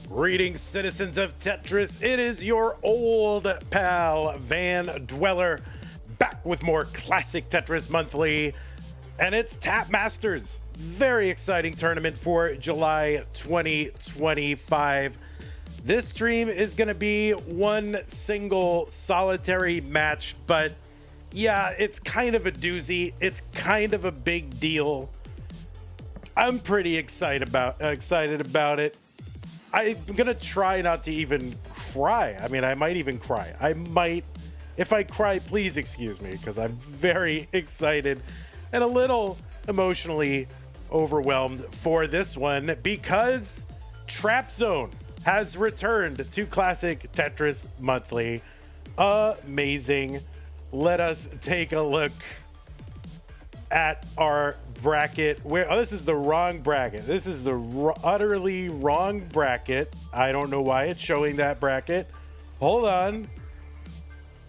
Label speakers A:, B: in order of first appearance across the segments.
A: Greetings, citizens of Tetris. It is your old pal, Van Dweller, back with more classic Tetris Monthly. And it's Tap Masters. Very exciting tournament for July 2025. This stream is going to be one single solitary match, but yeah, it's kind of a doozy. It's kind of a big deal. I'm pretty excited about it. I'm gonna try not to even cry. I mean, I might even cry. If I cry, please excuse me, because I'm very excited and a little emotionally overwhelmed for this one because Trap Zone has returned to Classic Tetris Monthly. Amazing. Let us take a look at our bracket. This is the wrong bracket. This is the utterly wrong bracket. I don't know why it's showing that bracket. Hold on.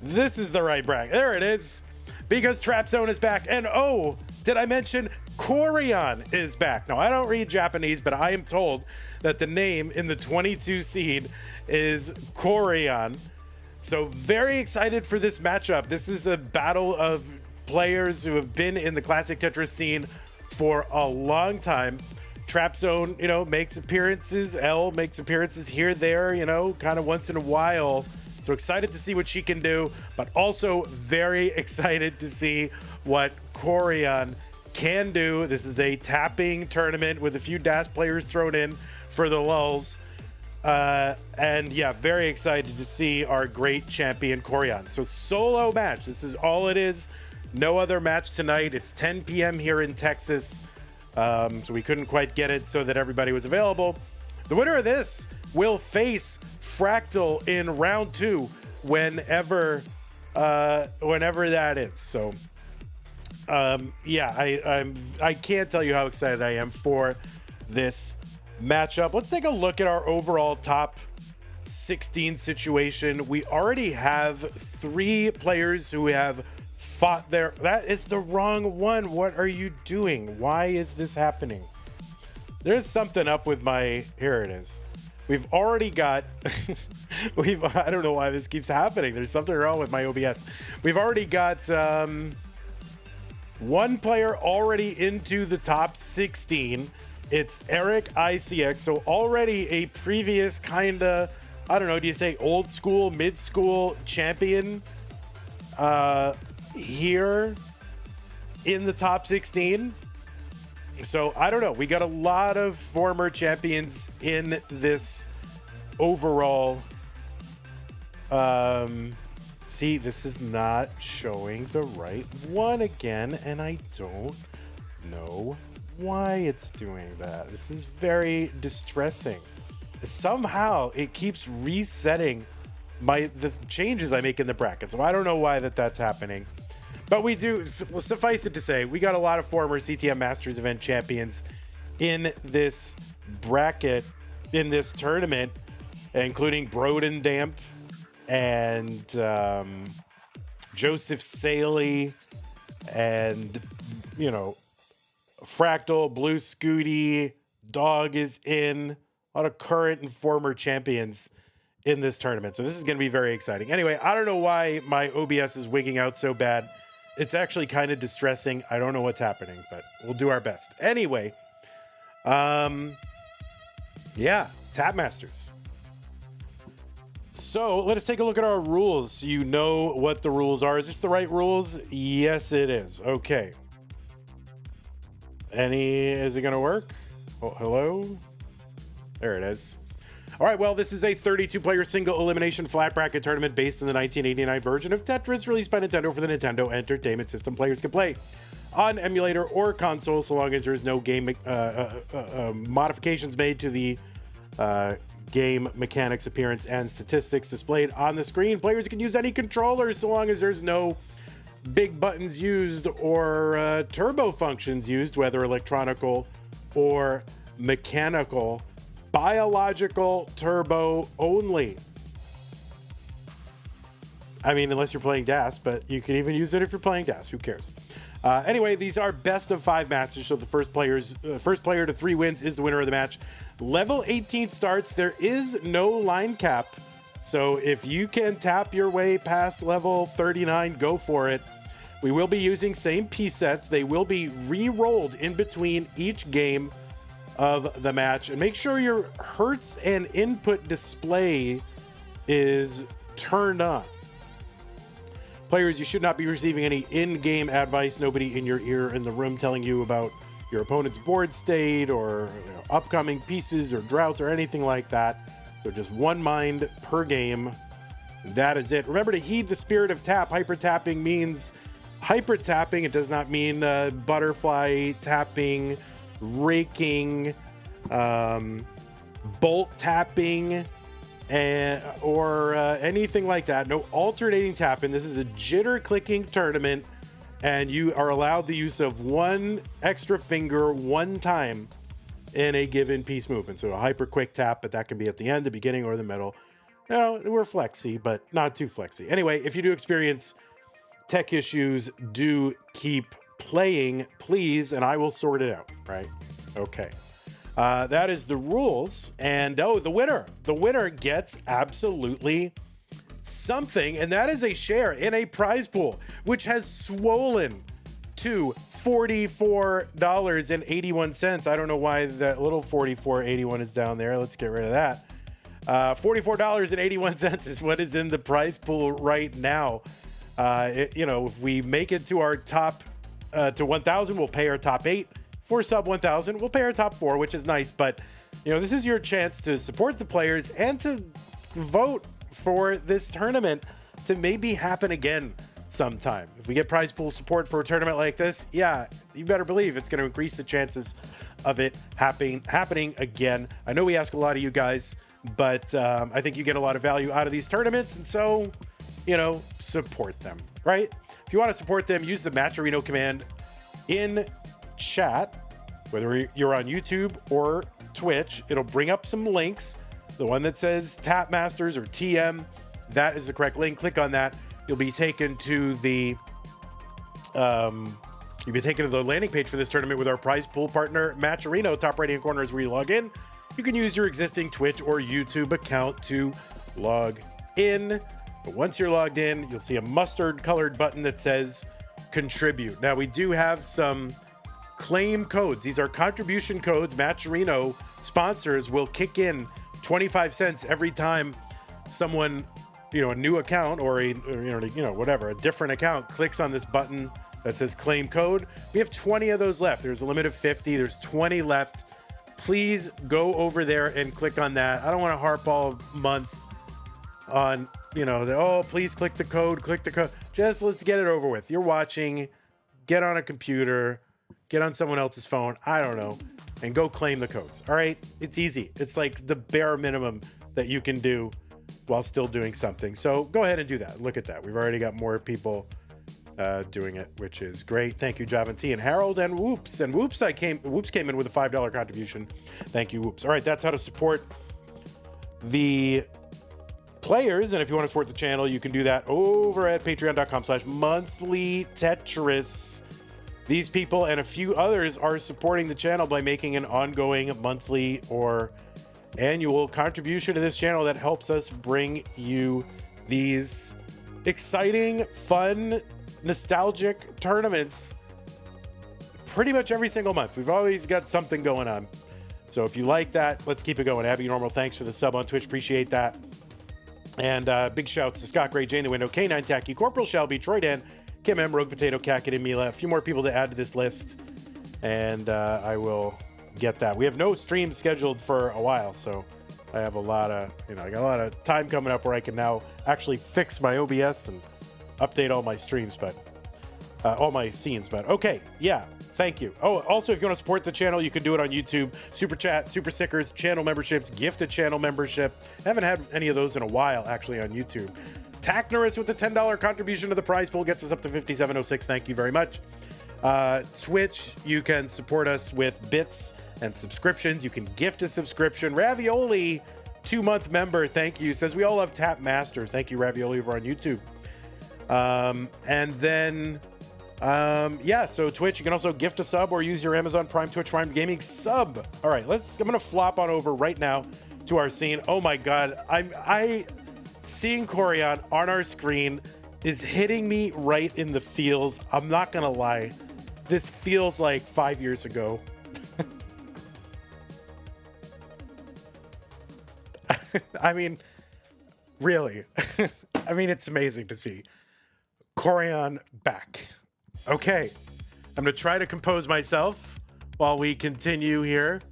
A: This is the right bracket. There it is. Because Trap Zone is back. And oh, did I mention Koryan is back? Now, I don't read Japanese, but I am told that the name in the 22 seed is Koryan. So very excited for this matchup. This is a battle of players who have been in the classic Tetris scene for a long time. Trap Zone, makes appearances. Elle makes appearances here, there, kind of once in a while. So excited to see what she can do, but also very excited to see what Koryan can do. This is a tapping tournament with a few DAS players thrown in for the lulz. And yeah, very excited to see our great champion Koryan. So solo match. This is all it is. No other match tonight. It's 10 p.m. here in Texas. So we couldn't quite get it so that everybody was available. The winner of this will face Fractal in round 2 whenever that is. So I can't tell you how excited I am for this matchup. Let's take a look at our overall top 16 situation. We already have 3 players who have fought there. That is the wrong one. What are you doing? Why is this happening? There's something up with my, here it is. We've already got, I don't know why this keeps happening. There's something wrong with my OBS. We've already got one player already into the top 16. It's Eric ICX. So already a previous kind of, I don't know, do you say old school, mid school champion here in the top 16. So I don't know. We got a lot of former champions in this overall. See, this is not showing the right one again, and I don't know why it's doing that. This is very distressing. Somehow it keeps resetting the changes I make in the bracket. So I don't know why that's happening. But we do, suffice it to say, we got a lot of former CTM Masters event champions in this bracket, in this tournament, including Broden Damp and Joseph Saley and, Fractal, Blue Scooty, Dog is in. A lot of current and former champions in this tournament. So this is going to be very exciting. Anyway, I don't know why my OBS is wigging out so bad. It's actually kind of distressing. I don't know what's happening, but we'll do our best. Anyway, Tap Masters. So let us take a look at our rules so you know what the rules are. Is this the right rules? Yes, it is. Okay. Is it going to work? Oh, hello? There it is. All right, well, this is a 32-player single elimination flat bracket tournament based on the 1989 version of Tetris released by Nintendo for the Nintendo Entertainment System. Players can play on emulator or console so long as there is no game modifications made to the game mechanics, appearance, and statistics displayed on the screen. Players can use any controller so long as there's no big buttons used or turbo functions used, whether electronical or mechanical. Biological turbo only. I mean, unless you're playing DAS, but you can even use it if you're playing DAS. Who cares? Anyway, these are best of 5 matches, so the first player to 3 wins is the winner of the match. Level 18 starts. There is no line cap, so if you can tap your way past level 39, go for it. We will be using same piece sets. They will be re-rolled in between each game of the match, and make sure your hertz and input display is turned on. Players, you should not be receiving any in-game advice. Nobody in your ear in the room telling you about your opponent's board state or upcoming pieces or droughts or anything like that. So just one mind per game. That is it. Remember to heed the spirit of tap. Hyper tapping means hyper tapping. It does not mean butterfly tapping, raking, bolt tapping, or anything like that. No alternating tapping. This is a jitter clicking tournament, and you are allowed the use of one extra finger one time in a given piece movement. So a hyper quick tap, but that can be at the end, the beginning, or the middle. We're flexy, but not too flexy. Anyway, if you do experience tech issues, do keep playing, please, and I will sort it out, right? Okay. That is the rules. And the winner gets absolutely something, and that is a share in a prize pool, which has swollen to $44.81. I don't know why that little 44.81 is down there. Let's get rid of that. $44.81 is what is in the prize pool right now. If we make it to our top to 1,000, we'll pay our top 8. For sub 1,000, we'll pay our top 4, which is nice. But this is your chance to support the players and to vote for this tournament to maybe happen again sometime. If we get prize pool support for a tournament like this, yeah, you better believe it's going to increase the chances of it happening again. I know we ask a lot of you guys, but I think you get a lot of value out of these tournaments, and so support them, right? If you want to support them, use the Matcherino command in chat, whether you're on YouTube or Twitch. It'll bring up some links. The one that says Tap Masters or TM, that is the correct link. Click on that. You'll be taken to the landing page for this tournament with our prize pool partner, Matcherino. Top right hand corner is where you log in. You can use your existing Twitch or YouTube account to log in. But once you're logged in, you'll see a mustard colored button that says contribute. Now, we do have some claim codes. These are contribution codes. Matcherino sponsors will kick in 25 cents every time someone, a new account or a different account clicks on this button that says claim code. We have 20 of those left. There's a limit of 50. There's 20 left. Please go over there and click on that. I don't want to harp all month on, please click the code. Just let's get it over with. You're watching, get on a computer, get on someone else's phone, I don't know, and go claim the codes. All right? It's easy. It's like the bare minimum that you can do while still doing something. So go ahead and do that. Look at that. We've already got more people doing it, which is great. Thank you, Javanti and Harold and Whoops. And Whoops came in with a $5 contribution. Thank you, Whoops. All right, that's how to support the players. And if you want to support the channel, you can do that over at patreon.com/monthlytetris. These people and a few others are supporting the channel by making an ongoing monthly or annual contribution to this channel that helps us bring you these exciting, fun, nostalgic tournaments pretty much every single month. We've always got something going on. So if you like that, let's keep it going. Abby Normal, thanks for the sub on Twitch. Appreciate that. And big shouts to Scott Gray, Jane the Window, K9 Tacky, Corporal Shelby, Troy Dan, Kim M, Rogue Potato, Kakin, and Mila. A few more people to add to this list, and I will get that. We have no streams scheduled for a while, so I have a lot of, I got a lot of time coming up where I can now actually fix my OBS and update all my streams, but all my scenes. But okay, yeah, thank you. Oh, also, if you want to support the channel, you can do it on YouTube. Super Chat, Super Stickers, channel memberships, gifted channel membership. I haven't had any of those in a while, actually, on YouTube. Tacknerous with a $10 contribution to the prize pool gets us up to 5706. Thank you very much. Twitch, you can support us with bits and subscriptions. You can gift a subscription. Ravioli, 2-month member, thank you. Says we all love Tap Masters. Thank you, Ravioli, over on YouTube. And then Yeah, so Twitch, you can also gift a sub or use your Amazon Prime Twitch Prime Gaming sub. All right, I'm gonna flop on over right now to our scene. Oh my God, I seeing Koryan on our screen is hitting me right in the feels. I'm not gonna lie, this feels like 5 years ago. I mean, really. I mean, it's amazing to see Koryan back. Okay, I'm gonna try to compose myself while we continue here.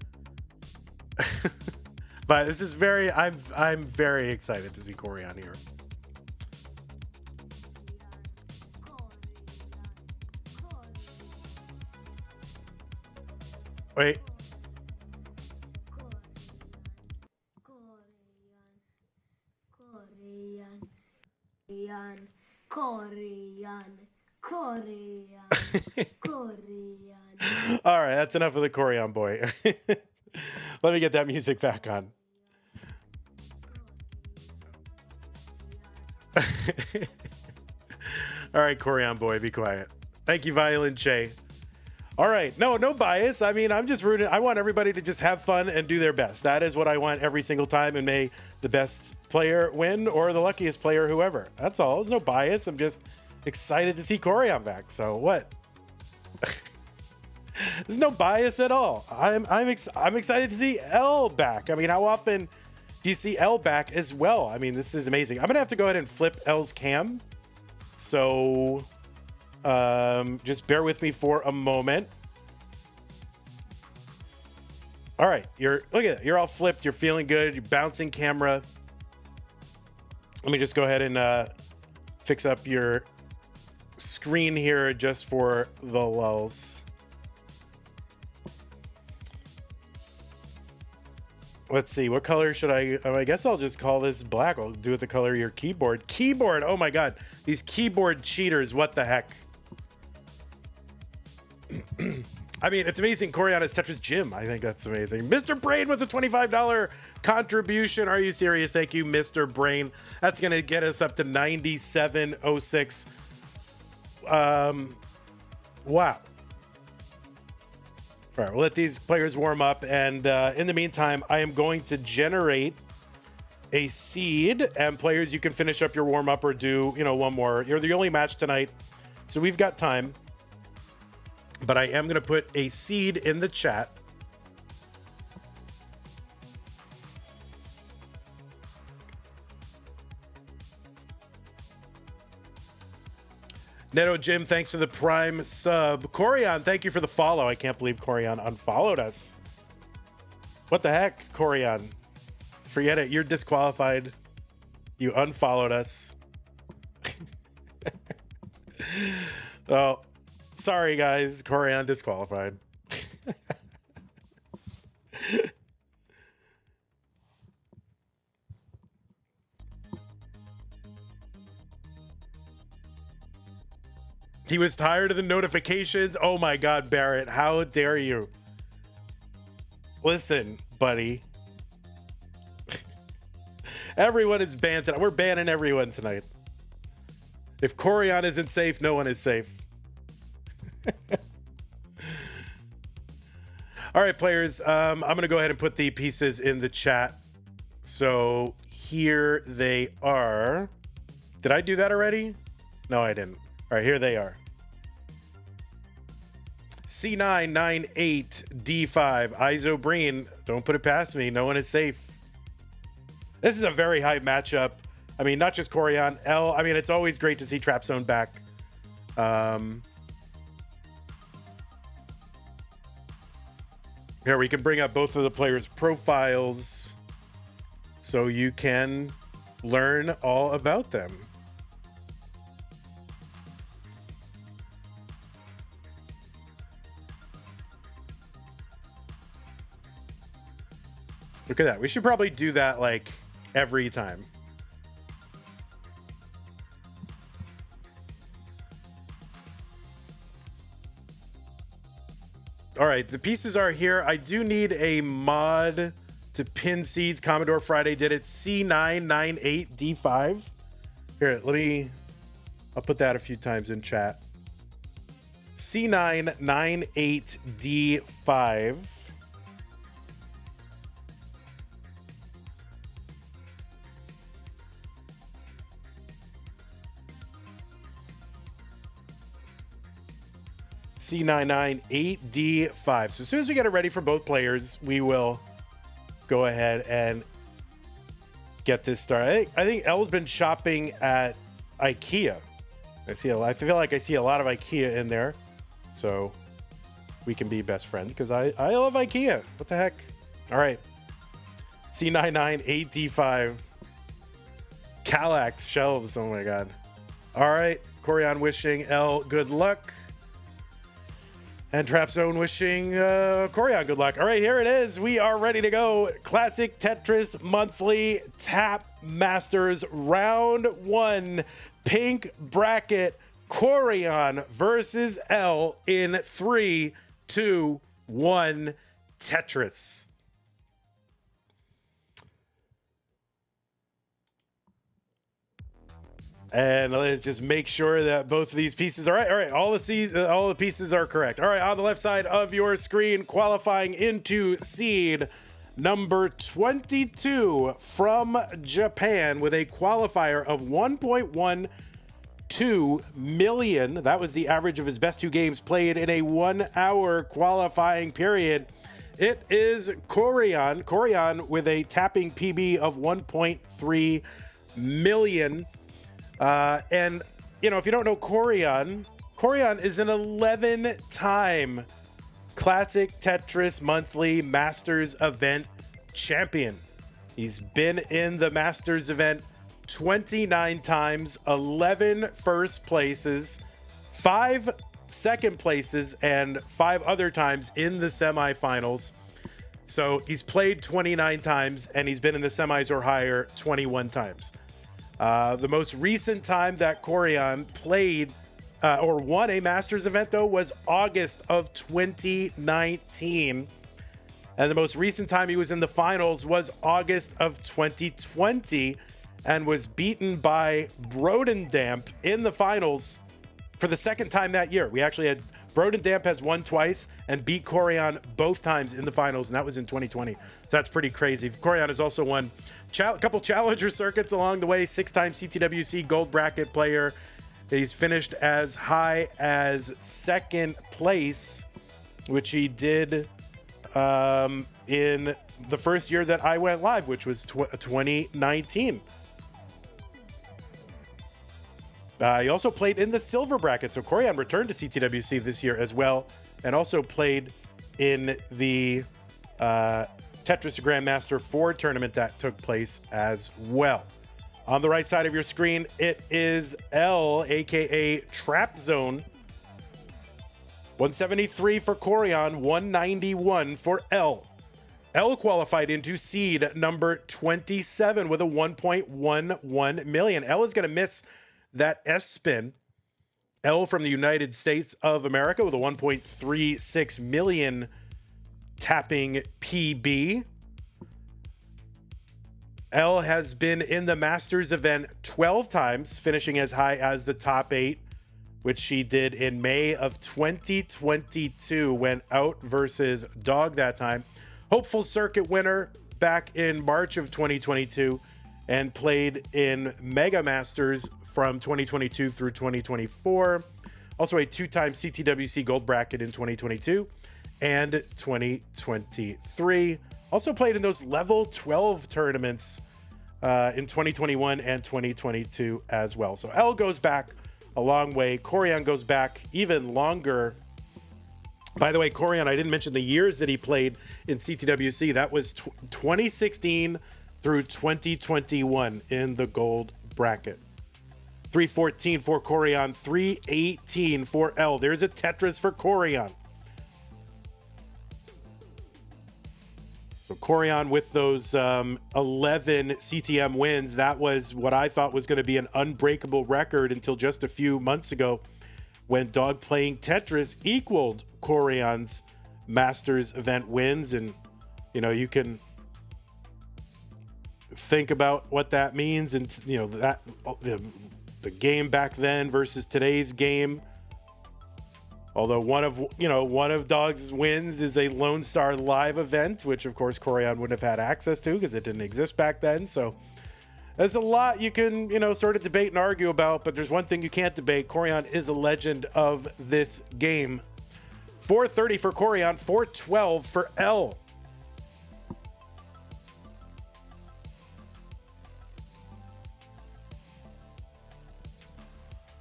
A: But this is I'm very excited to see Koryan here. Wait. Koryan. All right, that's enough of the Koryan boy. Let me get that music back on. All right, Koryan boy, be quiet. Thank you, Violent Che. All right, no bias. I mean, I'm just rooting. I want everybody to just have fun and do their best. That is what I want every single time. And may the best player win or the luckiest player, whoever. That's all. There's no bias. I'm just excited to see Koryan back. So what? There's no bias at all. I'm excited to see Elle back. I mean, how often do you see Elle back as well? I mean, this is amazing. I'm gonna have to go ahead and flip Elle's cam. So just bear with me for a moment. All right, look at it. You're all flipped. You're feeling good. You're bouncing camera. Let me just go ahead and fix up your screen here just for the lulz. Let's see, what color should I guess I'll just call this black. I'll do it the color of your keyboard. Keyboard, oh my God. These keyboard cheaters, what the heck? I mean, it's amazing. Koryan is Tetris Gym. I think that's amazing. Mr. Brain was a $25 contribution. Are you serious? Thank you, Mr. Brain. That's going to get us up to 9706. Wow. All right, we'll let these players warm up. And in the meantime, I am going to generate a seed. And players, you can finish up your warm up or do, one more. You're the only match tonight, so we've got time. But I am going to put a seed in the chat. Neto Jim, thanks for the Prime sub. Koryan, thank you for the follow. I can't believe Koryan unfollowed us. What the heck, Koryan? Forget it. You're disqualified. You unfollowed us. Oh, sorry, guys. Koryan disqualified. He was tired of the notifications. Oh my God, Barrett, how dare you? Listen, buddy. Everyone is banned tonight. We're banning everyone tonight. If Koryan isn't safe, no one is safe. All right, players. I'm going to go ahead and put the pieces in the chat. So here they are. Did I do that already? No, I didn't. All right, here they are. C998 D5 Iso Breen. Don't put it past me. No one is safe. This is a very high matchup. I mean, not just Koryan, Elle. I mean, it's always great to see Trap Zone back. Here, we can bring up both of the players' profiles so you can learn all about them. Look at that. We should probably do that like every time. All right, the pieces are here. I do need a mod to pin seeds. Commodore Friday did it. C998D5. Here, I'll put that a few times in chat. C9, 9, 8, D5. C9, 8, D5. So as soon as we get it ready for both players, we will go ahead and get this started. I think Elle's been shopping at IKEA. I feel like I see a lot of IKEA in there. So we can be best friends because I love IKEA. What the heck? All right. C9, 8, D5. Kallax shelves. Oh my God. All right. Koryan wishing Elle good luck. And Trap Zone wishing Koryan good luck. All right, here it is. We are ready to go. Classic Tetris Monthly Tap Masters Round 1. Pink bracket. Koryan versus Elle in 3, 2, 1. Tetris. And let's just make sure that both of these pieces are right. All right, all the pieces are correct. All right, on the left side of your screen, qualifying into seed number 22 from Japan with a qualifier of 1.12 million. That was the average of his best 2 games played in a 1-hour qualifying period. It is Koryan. Koryan with a tapping PB of 1.3 million. And, you know, if you don't know Koryan is an 11-time Classic Tetris Monthly Masters event champion. He's been in the Masters event 29 times, 11 first places, 5 second places, and 5 other times in the semifinals. So he's played 29 times, and he's been in the semis or higher 21 times. The most recent time that Koryan played or won a Masters event, though, was August of 2019. And the most recent time he was in the finals was August of 2020 and was beaten by Brodendamp in the finals for the second time that year. We actually had Brodendamp has won twice and beat Koryan both times in the finals, and that was in 2020. So that's pretty crazy. Koryan has also won a couple challenger circuits along the way, 6-time CTWC gold bracket player. He's finished as high as second place, which he did in the first year that I went live, which was 2019. He also played in the silver bracket. So Koryan returned to CTWC this year as well, and also played in the Tetris Grandmaster 4 tournament that took place as well. On the right side of your screen, it is Elle, aka Trap Zone. 173 for Koryan, 191 for Elle. Elle qualified into seed number 27 with a 1.11 million. Elle is going to miss that S-spin. Elle from the United States of America with a 1.36 million tapping PB. Elle has been in the Masters event 12 times, finishing as high as the top 8, which she did in May of 2022. Went out versus Dog that time. Hopeful circuit winner back in March of 2022, and played in Mega Masters from 2022 through 2024. Also a 2-time CTWC gold bracket in 2022 and 2023. Also played in those level 12 tournaments in 2021 and 2022 as well. So Elle goes back a long way. Koryan goes back even longer. By the way, Koryan, I didn't mention the years that he played in CTWC. That was 2016 through 2021 in the gold bracket. 314 for Koryan, 318 for Elle. There's a Tetris for Koryan. So Koryan with those 11 CTM wins, that was what I thought was going to be an unbreakable record until just a few months ago when Dog Playing Tetris equaled Koryan's Masters event wins. And, you know, you can think about what that means, and, you know, that the game back then versus today's game. Although one of Dog's wins is a Lone Star Live event, which of course Koryan wouldn't have had access to because it didn't exist back then. So there's a lot you can, sort of debate and argue about, but there's one thing you can't debate. Koryan is a legend of this game. 430 for Koryan, 412 for Elle.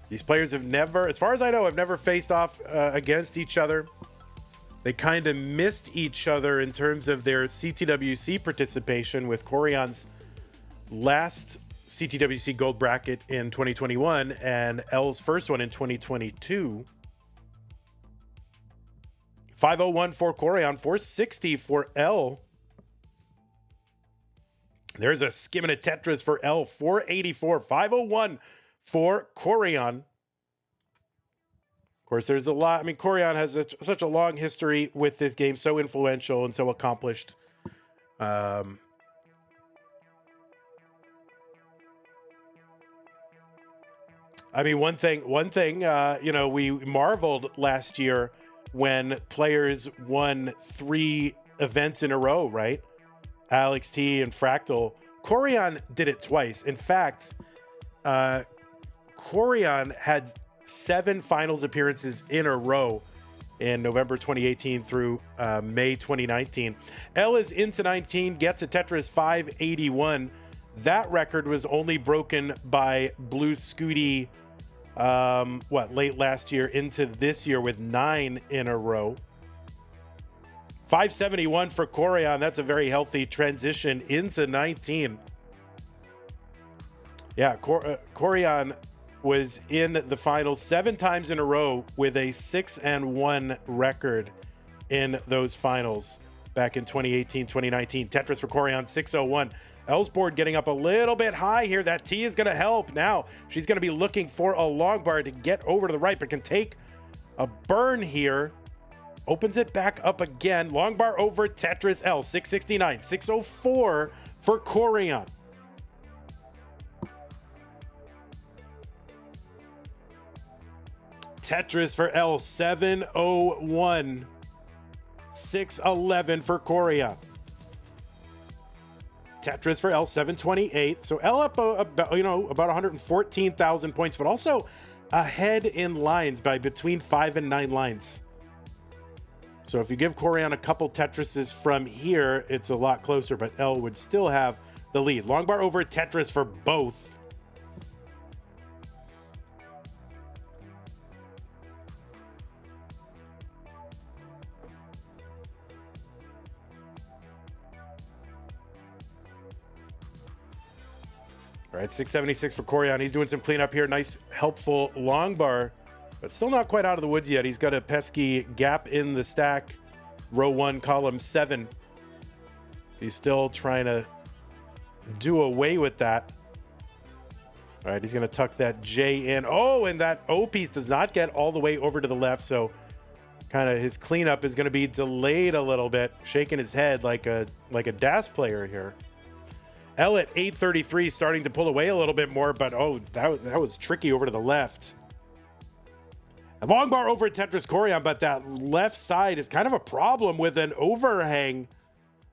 A: These players have never, as far as I know, have never faced off against each other. They kind of missed each other in terms of their CTWC participation, with Koryan's last CTWC gold bracket in 2021 and Elle's first one in 2022. 501 for Koryan, 460 for Elle. There's a skimming of Tetris for Elle, 484, 501 for Koryan. Of course, there's a lot. I mean, Koryan has such a long history with this game, so influential and so accomplished. I mean, one thing, we marveled last year when players won 3 events in a row, right? Alex T and Fractal. Koryan did it twice. In fact, Koryan had 7 finals appearances in a row in November 2018 through May 2019. Elle is into 19, gets a Tetris 581. That record was only broken by Blue Scooty, late last year into this year with 9 in a row. 571 for Koryan. That's a very healthy transition into 19. Yeah, Koryan was in the finals 7 times in a row with a 6-1 record in those finals back in 2018, 2019. Tetris for Koryan, 601. Elle's board getting up a little bit high here. That T is going to help. Now she's going to be looking for a long bar to get over to the right, but can take a burn here. Opens it back up again. Long bar over Tetris. Elle, 669, 604 for Koryan. Tetris for Elle, 701, 611 for Koryan. Tetris for Elle, 728. So Elle up about 114,000 points, but also ahead in lines by between 5 and 9 lines. So if you give Koryan a couple Tetrises from here, it's a lot closer, but Elle would still have the lead. Long bar over Tetris for both. All right, 676 for Koryan. He's doing some cleanup here. Nice, helpful long bar, but still not quite out of the woods yet. He's got a pesky gap in the stack, row 1, column 7. So he's still trying to do away with that. All right, he's going to tuck that J in. Oh, and that O piece does not get all the way over to the left, so kind of his cleanup is going to be delayed a little bit, shaking his head like a DAS player here. Elle at 833, starting to pull away a little bit more, but that was tricky over to the left. A long bar over Tetris Koryan, but that left side is kind of a problem with an overhang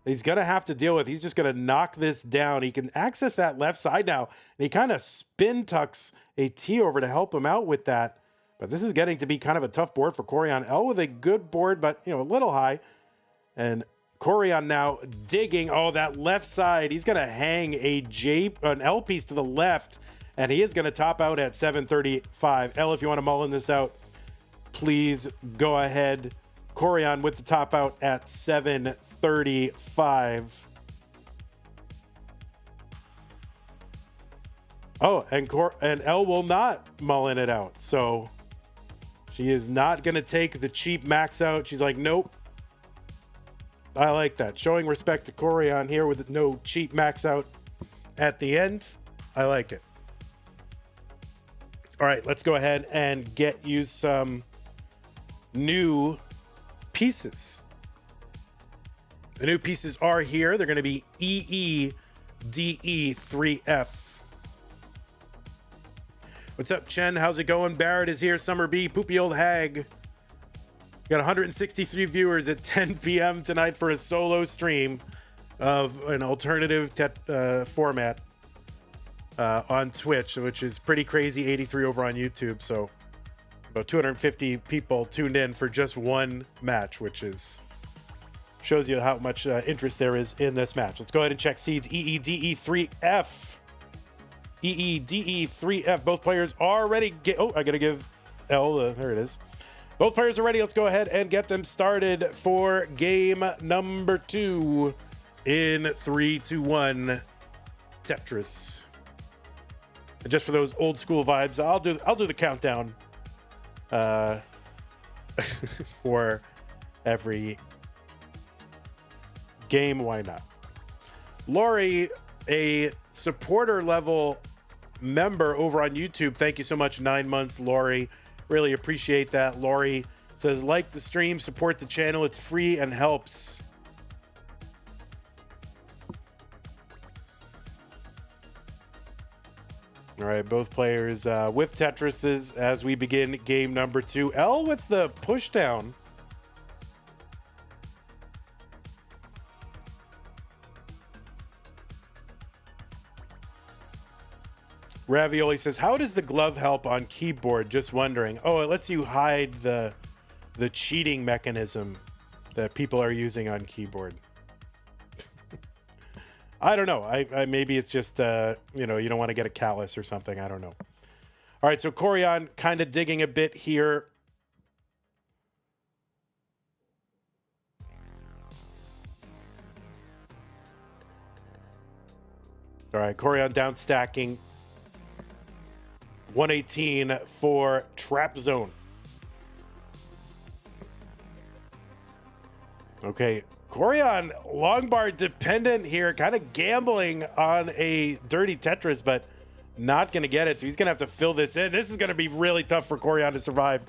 A: he's going to have to deal with. He's just going to knock this down. He can access that left side now, and he kind of spin tucks a T over to help him out with that. But this is getting to be kind of a tough board for Koryan. Elle with a good board, but a little high. And Koryan now digging. Oh, that left side. He's going to hang an L piece to the left, and he is going to top out at 735. Elle, if you want to mullin this out, please go ahead. Koryan with the top out at 735. Oh, and Elle will not mullin it out. So she is not going to take the cheap max out. She's like, nope. I like that. Showing respect to Koryan here with no cheap max out at the end. I like it. All right, let's go ahead and get you some new pieces. The new pieces are here. They're going to be EEDE3F. What's up, Chen? How's it going? Barrett is here. Summer B, Poopy Old Hag. got 163 viewers at 10 p.m. tonight for a solo stream of an alternative format on Twitch, which is pretty crazy. 83 over on YouTube, so about 250 people tuned in for just one match, which is shows you how much interest there is in this match. Let's go ahead and check seeds. EEDE3F. EEDE3F. Both players are ready. I gotta give Elle. There it is. Both players are ready. Let's go ahead and get them started for game number 2 in 3, 2, 1 Tetris. And just for those old school vibes, I'll do the countdown for every game. Why not? Lori, a supporter level member over on YouTube. Thank you so much. 9 months, Lori. Really appreciate that. Lori says, like the stream, support the channel. It's free and helps. All right, both players with Tetrises as we begin game number 2. Elle with the push down. Ravioli says, how does the glove help on keyboard? Just wondering. Oh, it lets you hide the cheating mechanism that people are using on keyboard. I don't know. I maybe it's just, you don't want to get a callus or something. I don't know. All right, so Koryan kind of digging a bit here. All right, Koryan down stacking. 118 for Trap Zone. Okay, Koryan long bar dependent here, kind of gambling on a dirty Tetris, but not going to get it. So he's going to have to fill this in. This is going to be really tough for Koryan to survive.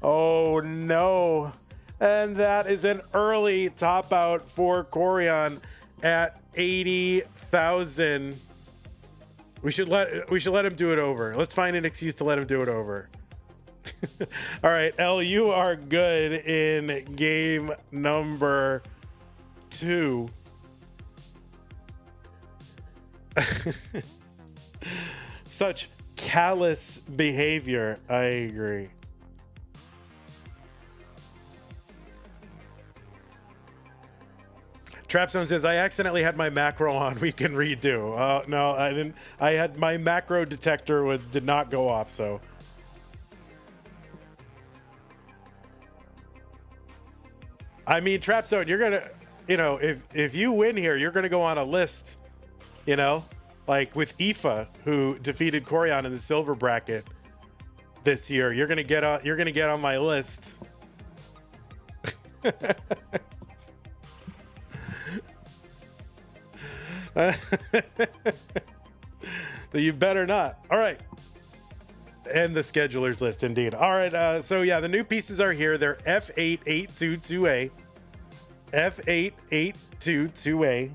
A: Oh, no. And that is an early top out for Koryan at 80,000. We should let him do it over. Let's find an excuse to let him do it over. All right, Elle, you are good in game number 2. Such callous behavior. I agree. Trapzone says, I accidentally had my macro on. We can redo. No, I didn't. I had my macro detector did not go off, so. I mean, Trapzone, you're going to, if you win here, you're going to go on a list, like with Aoife, who defeated Koryan in the silver bracket this year. You're going to get on my list. You better not. All right. And the schedulers list, indeed. All right. So, yeah, the new pieces are here. They're F8822A. F8822A.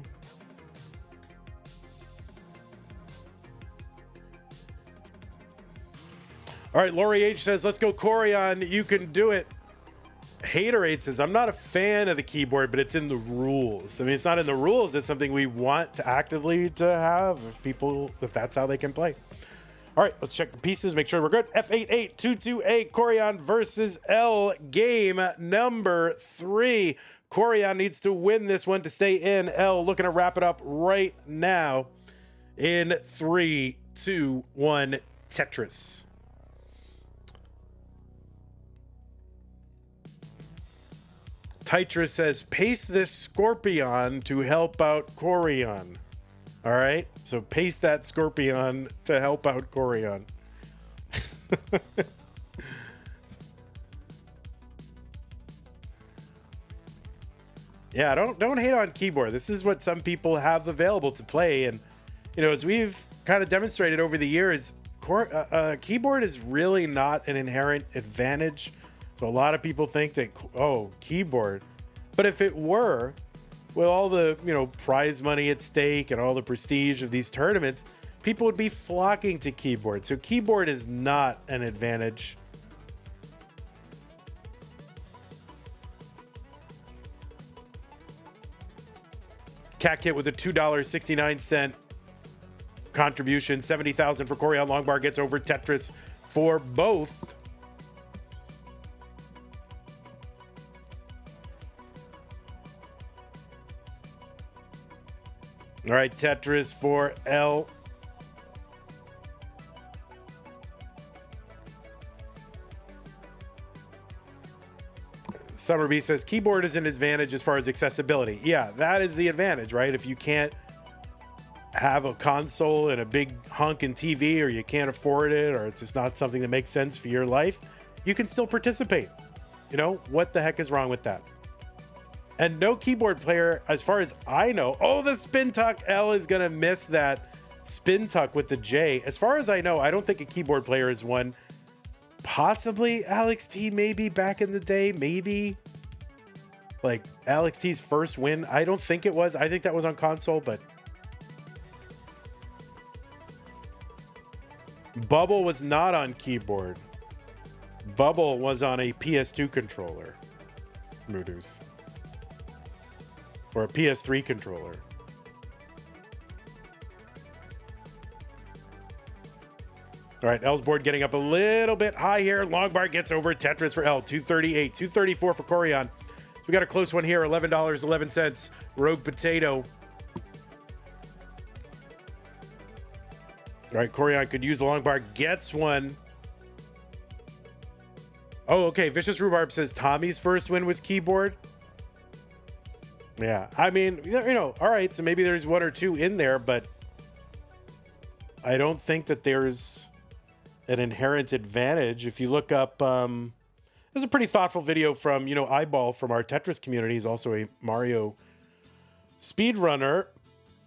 A: All right. Lori H says, let's go, Koryan. You can do it. Haterade says, I'm not a fan of the keyboard, but it's in the rules. I mean, it's not in the rules. It's something we want to actively to have if that's how they can play. All right, let's check the pieces, make sure we're good. F8822A, Koryan versus Elle, game number 3. Koryan needs to win this one to stay in. Elle looking to wrap it up right now in 3, 2, 1, Tetris. Tetris says, paste this Scorpion to help out Koryan. All right, so paste that Scorpion to help out Koryan. Yeah, don't hate on keyboard. This is what some people have available to play, and as we've kind of demonstrated over the years, keyboard is really not an inherent advantage. So a lot of people think that, keyboard. But if it were, with all the, prize money at stake and all the prestige of these tournaments, people would be flocking to keyboard. So keyboard is not an advantage. Cat Kit with a $2.69 contribution. 70,000 for Koryan. Longbar gets over Tetris for both. All right, Tetris for Elle. Summerby says keyboard is an advantage as far as accessibility. Yeah, that is the advantage, right? If you can't have a console and a big honking TV, or you can't afford it, or it's just not something that makes sense for your life, you can still participate. You know, what the heck is wrong with that? And no keyboard player, as far as I know. Oh, the spin tuck. Elle is going to miss that spin tuck with the J. As far as I know, I don't think a keyboard player has won. Possibly Alex T, maybe back in the day, maybe. Like Alex T's first win. I don't think it was. I think that was on console, but Bubble was not on keyboard. Bubble was on a PS2 controller. Moodus. Or a PS3 controller. All right, Elle's board getting up a little bit high here. Longbar gets over Tetris for Elle. 238, 234 for Koryan. So we got a close one here. $11.11. Rogue Potato. All right, Koryan could use a Longbar. Gets one. Oh, okay. Vicious Rhubarb says Tommy's first win was keyboard. Yeah, I mean, you know, all right. So maybe there's one or two in there, but I don't think that there's an inherent advantage. If you look up, there's a pretty thoughtful video from, you know, Eyeball from our Tetris community. He's also a Mario speedrunner,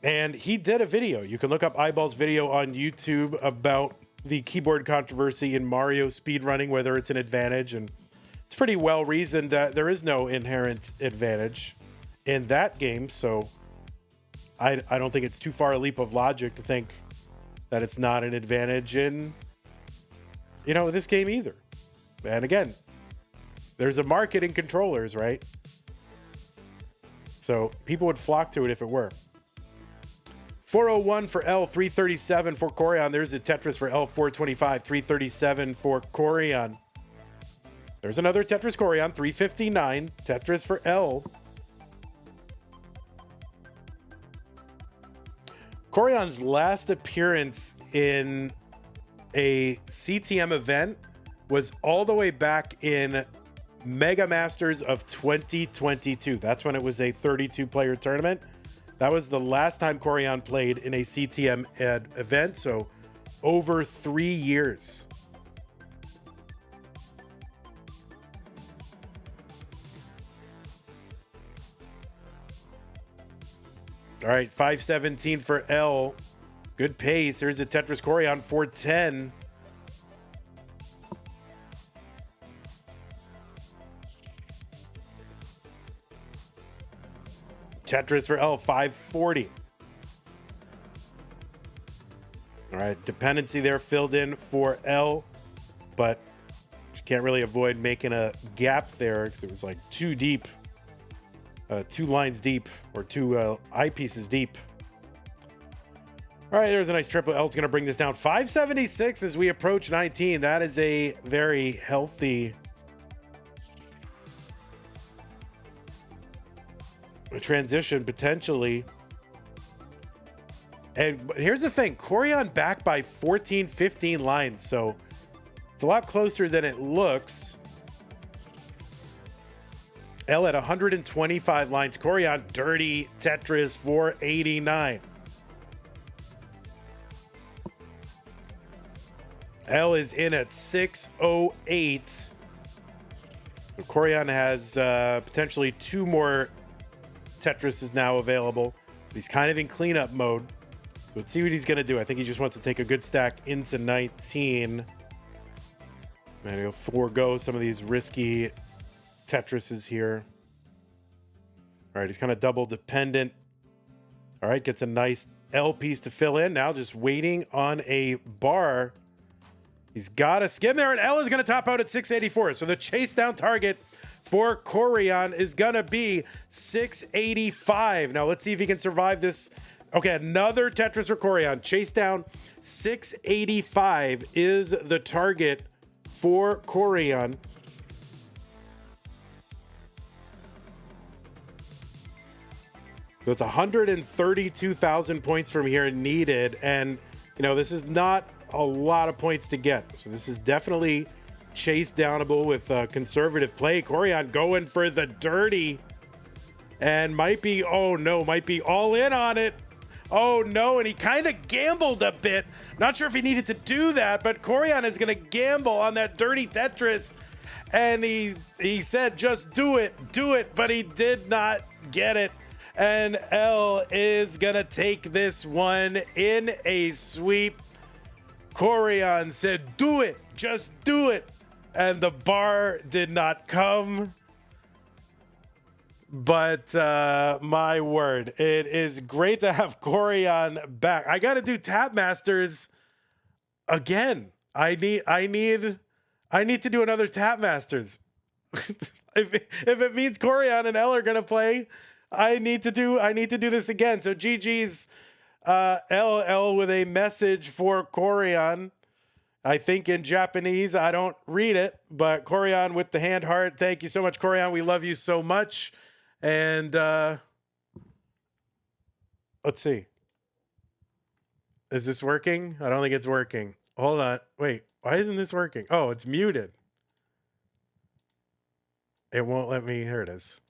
A: and he did a video. You can look up Eyeball's video on YouTube about the keyboard controversy in Mario speedrunning, whether it's an advantage, and it's pretty well reasoned that there is no inherent advantage in that game. So I don't think it's too far a leap of logic to think that it's not an advantage in, you know, this game either. And again, there's a market in controllers, right? So people would flock to it if it were. 401 for Elle, 337 for Koryan. There's a Tetris for Elle, 425, 337 for Koryan. There's another Tetris Koryan, 359. Tetris for Elle. Koryan's last appearance in a CTM event was all the way back in Mega Masters of 2022. That's when it was a 32-player tournament. That was the last time Koryan played in a CTM event, so over 3 years. All right, 517 for Elle. Good pace. Here's a Tetris Koryan, 410. Tetris for Elle, 540. All right, dependency there filled in for Elle, but you can't really avoid making a gap there because it was like too deep. 2 lines deep, or 2 eyepieces deep. All right, there's a nice triple. Elle's going to bring this down. 576 as we approach 19. That is a very healthy transition, potentially. And here's the thing. Koryan back by 14, 15 lines, so it's a lot closer than it looks. Elle at 125 lines. Koryan, dirty Tetris, 489. Elle is in at 608. So Koryan has potentially 2 more Tetrises now available. He's kind of in cleanup mode. So let's see what he's going to do. I think he just wants to take a good stack into 19. And he'll forego some of these risky Tetrises here. All right, he's kind of double dependent. All right, gets a nice L piece to fill in. Now just waiting on a bar. He's got a skim there, and Elle is going to top out at 684. So the chase down target for Koryan is gonna be 685. Now let's see if he can survive this. Okay, another Tetris for Koryan. Chase down 685 is the target for Koryan. So it's 132,000 points from here needed. And, you know, this is not a lot of points to get. So this is definitely chase downable with conservative play. Koryan going for the dirty and might be, oh no, might be all in on it. Oh no, and he kind of gambled a bit. Not sure if he needed to do that, but Koryan is going to gamble on that dirty Tetris. And he said, just do it, but he did not get it. And Elle is gonna take this one in a sweep. Koryan said, do it, just do it. And the bar did not come. But my word, it is great to have Koryan back. I gotta do Tap Masters again. I need to do another Tap Masters. if it means Koryan and Elle are gonna play, I need to do this again. So GG's Elle with a message for Koryan. I think in Japanese. I don't read it, but Koryan with the hand heart. Thank you so much, Koryan. We love you so much. And let's see. Is this working? I don't think it's working. Hold on. Wait, why isn't this working? Oh, it's muted. It won't let me. Here it is.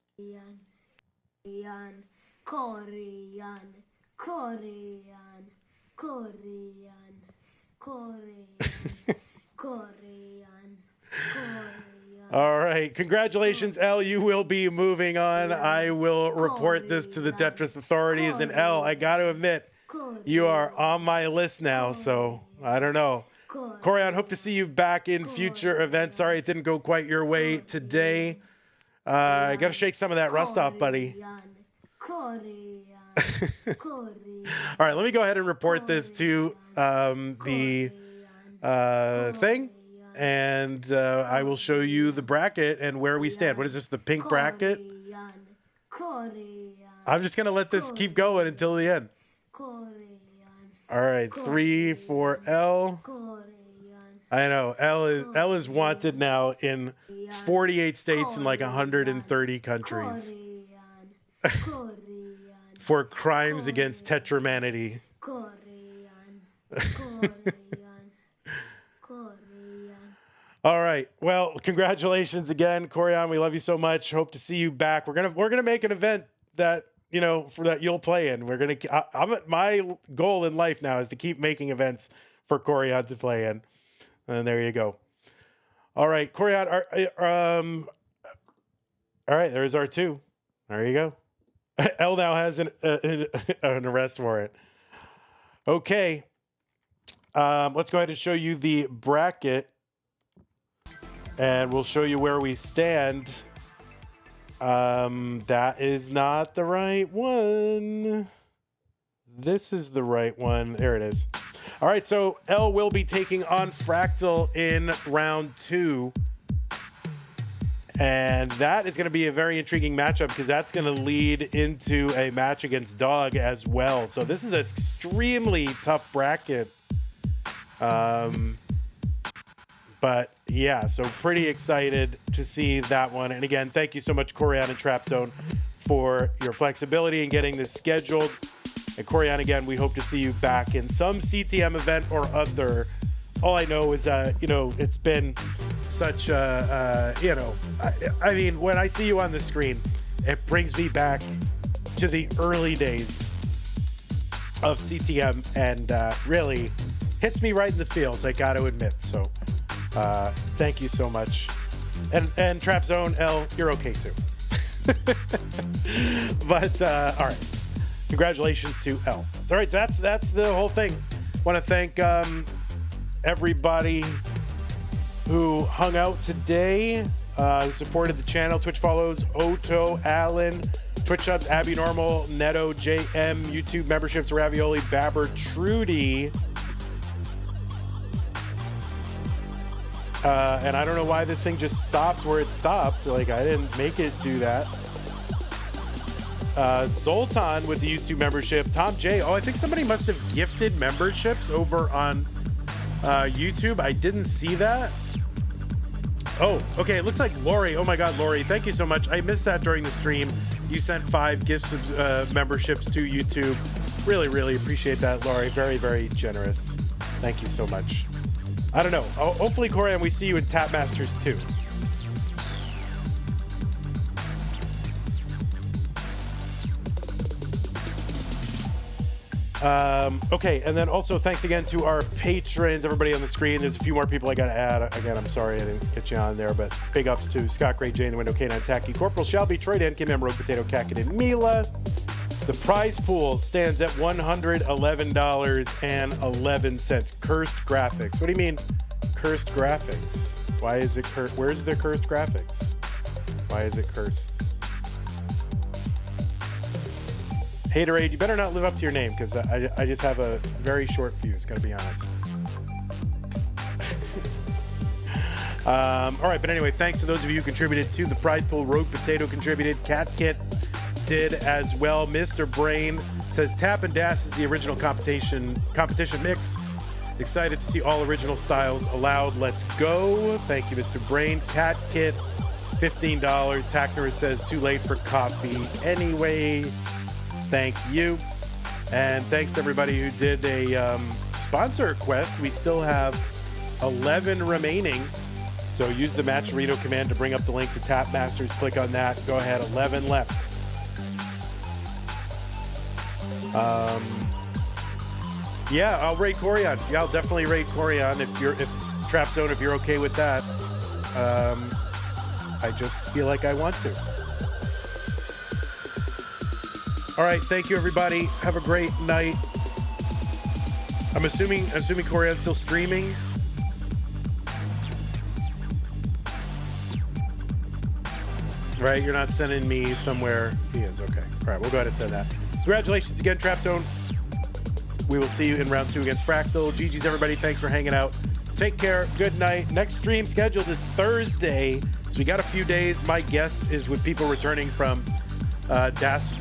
A: All right. Congratulations, Elle. You will be moving on. I will report this to the Tetris authorities. And Elle, I got to admit, you are on my list now. So I don't know. Koryan, hope to see you back in future events. Sorry it didn't go quite your way today. I got to shake some of that rust off, buddy. All right, let me go ahead and report this to the thing, and I will show you the bracket and where we stand. What is this, the pink bracket? I'm just going to let this keep going until the end. All right, 3 for Elle. I know, Elle is wanted now in 48 states and like 130 countries for crimes against tetramanity. All right. Well, congratulations again, Koryan. We love you so much. Hope to see you back. We're gonna make an event that, you know, for that you'll play in. My goal in life now is to keep making events for Koryan to play in. And there you go. All right, Koryan. All right, there's our 2. There you go. Elle now has an arrest warrant. Okay. Let's go ahead and show you the bracket. And we'll show you where we stand. That is not the right one. This is the right one. There it is. All right, so Elle will be taking on Fractal in round 2. And that is going to be a very intriguing matchup because that's going to lead into a match against Dog as well. So this is an extremely tough bracket. But yeah, so pretty excited to see that one. And again, thank you so much, Koryan and Trap Zone, for your flexibility in getting this scheduled. And Koryan, again, we hope to see you back in some CTM event or other. All I know is, you know, it's been such a, you know, I mean, when I see you on the screen, it brings me back to the early days of CTM and really hits me right in the feels, I got to admit. So thank you so much. And Trap Zone, Elle, you're okay too. But all right. Congratulations to Elle. All right, that's the whole thing. Want to thank everybody who hung out today, who supported the channel. Twitch follows, Oto, Alan, Twitch subs, Abby Normal, Neto, JM, YouTube memberships, Ravioli, Babber, Trudy, And I don't know why this thing just stopped where it stopped. Like, I didn't make it do that. Zoltan with the YouTube membership. Tom J. Oh, I think somebody must have gifted memberships over on YouTube. I didn't see that. Oh, okay. It looks like Lori. Oh my God, Lori. Thank you so much. I missed that during the stream. You sent 5 gifts of memberships to YouTube. Really, really appreciate that, Lori. Very, very generous. Thank you so much. I don't know. Hopefully, Koryan, we see you in Tap Masters too. Okay, and then also thanks again to our patrons, everybody on the screen. There's a few more people I got to add. Again, I'm sorry I didn't get you on there, but big ups to Scott Gray, Jane, the Window K9, Tacky, Corporal Shelby, Troy Dan, Kim M, Rogue Potato, Kakin, and Mila. The prize pool stands at $111.11. Cursed graphics. What do you mean, cursed graphics? Why is it cursed? Where's the cursed graphics? Why is it cursed? Haterade, you better not live up to your name, because I just have a very short fuse, gotta be honest. All right, but anyway, thanks to those of you who contributed to the prize pool. Rogue Potato contributed. Cat Kit did as well. Mr. Brain says Tap and Dash is the original competition mix. Excited to see all original styles allowed. Let's go. Thank you, Mr. Brain. Cat Kit, $15. Tackner says too late for coffee anyway. Thank you. And thanks to everybody who did a sponsor quest. We still have 11 remaining. So use the Match Rito command to bring up the link to Tap Masters. Click on that. Go ahead. 11 left. Yeah, I'll rate Koryan. Yeah, I'll definitely rate Koryan if Trap Zone, if you're okay with that. I just feel like I want to. All right, thank you everybody. Have a great night. I'm assuming Koryan's still streaming. Right, you're not sending me somewhere. He is, okay. All right, we'll go ahead and send that. Congratulations again, Trap Zone. We will see you in round 2 against Fractal. GG's everybody, thanks for hanging out. Take care, good night. Next stream scheduled is Thursday, so we got a few days. My guess is with people returning from DAS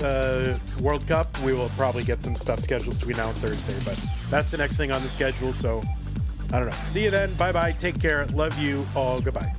A: World Cup, we will probably get some stuff scheduled between now and Thursday, but that's the next thing on the schedule, so I don't know. See you then. Bye-bye. Take care. Love you all. Goodbye.